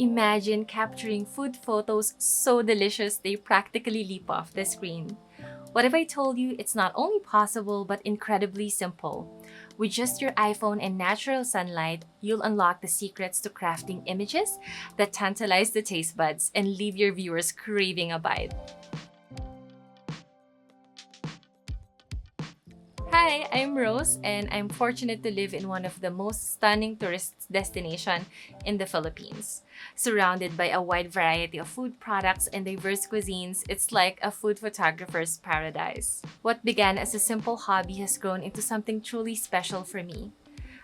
Imagine capturing food photos so delicious they practically leap off the screen. What if I told you it's not only possible but incredibly simple? With just your iPhone and natural sunlight, you'll unlock the secrets to crafting images that tantalize the taste buds and leave your viewers craving a bite. Hi, I'm Rose, and I'm fortunate to live in one of the most stunning tourist destinations in the Philippines. Surrounded by a wide variety of food products and diverse cuisines, it's like a food photographer's paradise. What began as a simple hobby has grown into something truly special for me.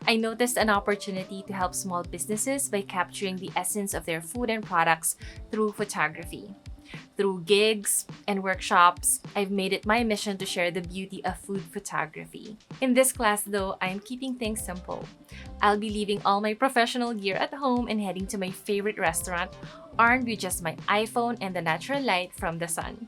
I noticed an opportunity to help small businesses by capturing the essence of their food and products through photography. Through gigs and workshops, I've made it my mission to share the beauty of food photography. In this class, though, I'm keeping things simple. I'll be leaving all my professional gear at home and heading to my favorite restaurant, armed with just my iPhone and the natural light from the sun.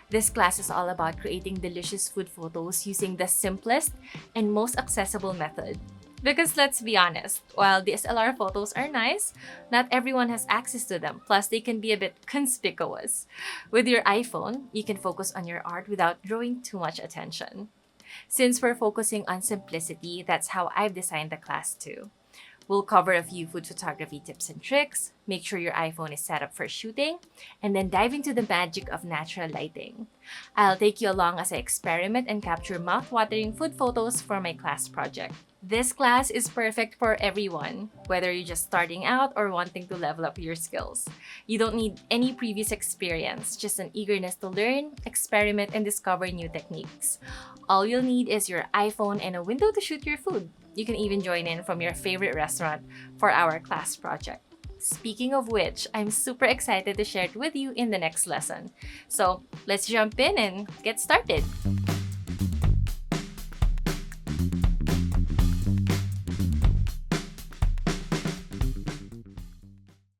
This class is all about creating delicious food photos using the simplest and most accessible method. Because let's be honest, while DSLR photos are nice, not everyone has access to them, plus they can be a bit conspicuous. With your iPhone, you can focus on your art without drawing too much attention. Since we're focusing on simplicity, that's how I've designed the class too. We'll cover a few food photography tips and tricks, make sure your iPhone is set up for shooting, and then dive into the magic of natural lighting. I'll take you along as I experiment and capture mouth-watering food photos for my class project. This class is perfect for everyone, whether you're just starting out or wanting to level up your skills. You don't need any previous experience, just an eagerness to learn, experiment, and discover new techniques. All you'll need is your iPhone and a window to shoot your food. You can even join in from your favorite restaurant for our class project. Speaking of which, I'm super excited to share it with you in the next lesson. So let's jump in and get started.